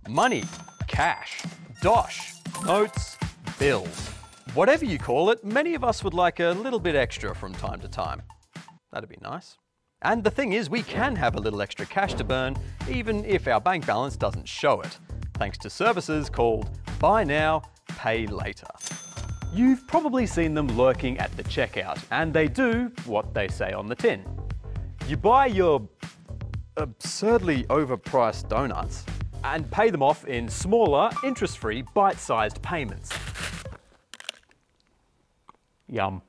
Money, cash, dosh, notes, bills. Whatever you call it, many of us would like a little bit extra from time to time. That'd be nice. And the thing is, we can have a little extra cash to burn, even if our bank balance doesn't show it, thanks to services called Buy Now, Pay Later. You've probably seen them lurking at the checkout, and they do what they say on the tin. You buy your absurdly overpriced donuts and pay them off in smaller, interest-free, bite-sized payments. Yum.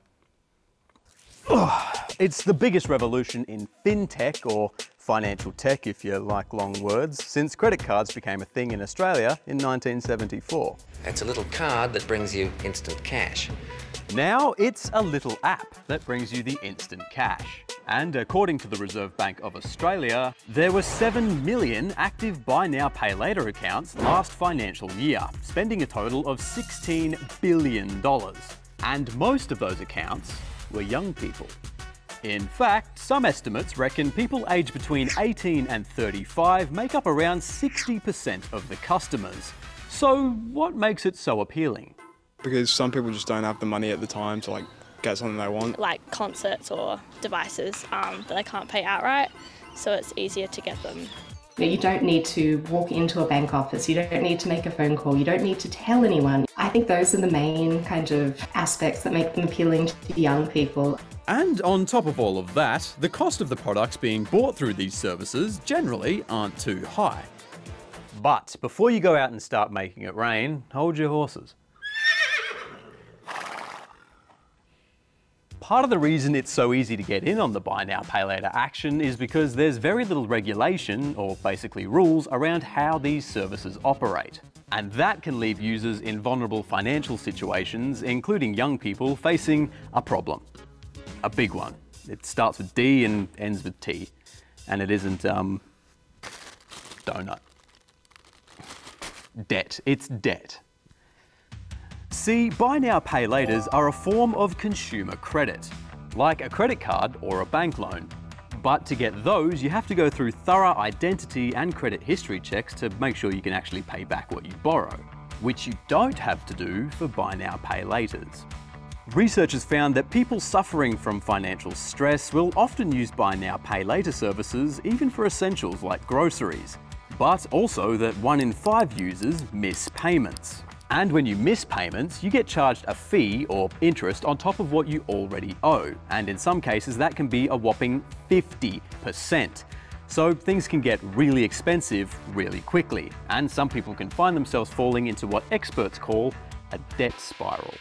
Ugh. It's the biggest revolution in fintech, or financial tech if you like long words, since credit cards became a thing in Australia in 1974. It's a little card that brings you instant cash. Now it's a little app that brings you the instant cash. And according to the Reserve Bank of Australia, there were 7 million active Buy Now Pay Later accounts last financial year, spending a total of $16 billion. And most of those accounts were young people. In fact, some estimates reckon people aged between 18 and 35 make up around 60% of the customers. So what makes it so appealing? Because some people just don't have the money at the time to get something they want. Like concerts or devices that they can't pay outright, so it's easier to get them. You don't need to walk into a bank office, you don't need to make a phone call, you don't need to tell anyone. I think those are the main kind of aspects that make them appealing to the young people. And on top of all of that, the cost of the products being bought through these services generally aren't too high. But before you go out and start making it rain, hold your horses. Part of the reason it's so easy to get in on the Buy Now Pay Later action is because there's very little regulation, or basically rules, around how these services operate. And that can leave users in vulnerable financial situations, including young people facing a problem. A big one. It starts with D and ends with T. And it isn't, donut. Debt. It's debt. See, Buy Now Pay Laters are a form of consumer credit, like a credit card or a bank loan. But to get those, you have to go through thorough identity and credit history checks to make sure you can actually pay back what you borrow, which you don't have to do for Buy Now Pay Laters. Researchers found that people suffering from financial stress will often use Buy Now Pay Later services even for essentials like groceries, but also that 1 in 5 users miss payments. And when you miss payments, you get charged a fee or interest on top of what you already owe, and in some cases that can be a whopping 50%. So things can get really expensive really quickly, and some people can find themselves falling into what experts call a debt spiral.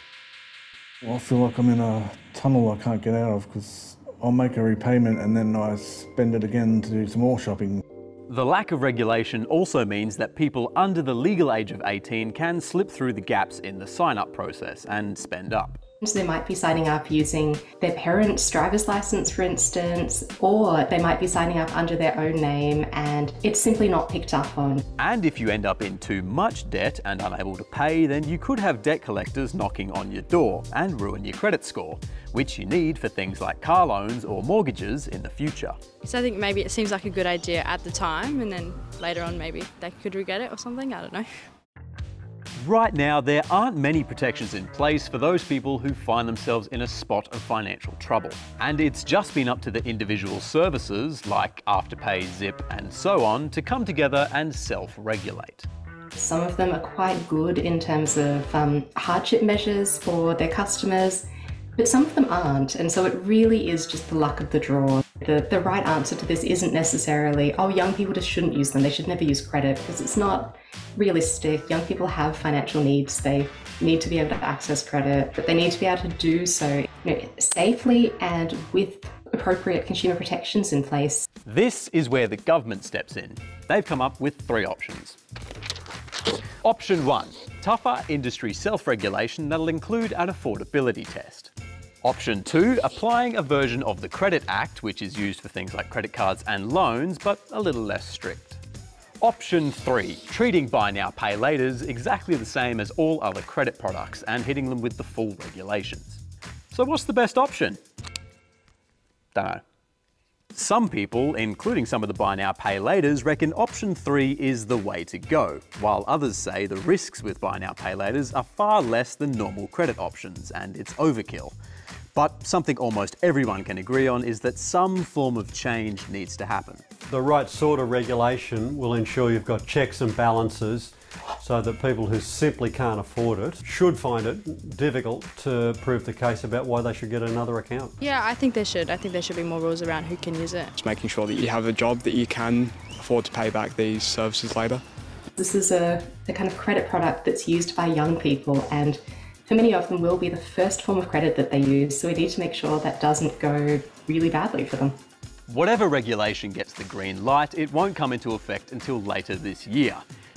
Well, I feel like I'm in a tunnel I can't get out of because I'll make a repayment and then I spend it again to do some more shopping. The lack of regulation also means that people under the legal age of 18 can slip through the gaps in the sign-up process and spend up. So they might be signing up using their parents' driver's license, for instance, or they might be signing up under their own name and it's simply not picked up on. And if you end up in too much debt and unable to pay, then you could have debt collectors knocking on your door and ruin your credit score, which you need for things like car loans or mortgages in the future. So I think maybe it seems like a good idea at the time, and then later on maybe they could regret it or something, I don't know. Right now, there aren't many protections in place for those people who find themselves in a spot of financial trouble. And it's just been up to the individual services, like Afterpay, Zip, and so on, to come together and self-regulate. Some of them are quite good in terms of hardship measures for their customers, but some of them aren't, and so it really is just the luck of the draw. The right answer to this isn't necessarily, oh, young people just shouldn't use them, they should never use credit, because it's not realistic. Young people have financial needs, they need to be able to access credit, but they need to be able to do so safely and with appropriate consumer protections in place. This is where the government steps in. They've come up with 3 options. Option 1, tougher industry self-regulation that'll include an affordability test. Option 2, applying a version of the Credit Act, which is used for things like credit cards and loans, but a little less strict. Option 3, treating Buy Now Pay Laters exactly the same as all other credit products and hitting them with the full regulations. So what's the best option? Dunno. Some people, including some of the buy now pay laters, reckon option 3 is the way to go, while others say the risks with buy now pay laters are far less than normal credit options and it's overkill. But something almost everyone can agree on is that some form of change needs to happen. The right sort of regulation will ensure you've got checks and balances so that people who simply can't afford it should find it difficult to prove the case about why they should get another account. Yeah, I think there should. I think there should be more rules around who can use it. Just making sure that you have a job that you can afford to pay back these services later. This is a kind of credit product that's used by young people, and for many of them will be the first form of credit that they use, so we need to make sure that doesn't go really badly for them. Whatever regulation gets the green light, it won't come into effect until later this year.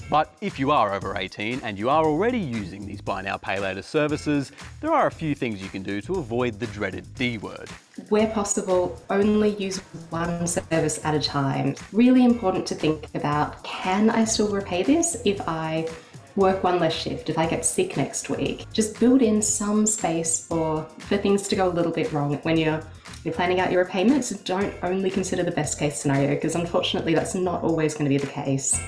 But if you are over 18 and you are already using these buy now pay later services, there are a few things you can do to avoid the dreaded D word. Where possible, only use one service at a time. Really important to think about, can I still repay this if I work one less shift, if I get sick next week? Just build in some space for things to go a little bit wrong when you're planning out your repayments. Don't only consider the best case scenario, because unfortunately that's not always going to be the case.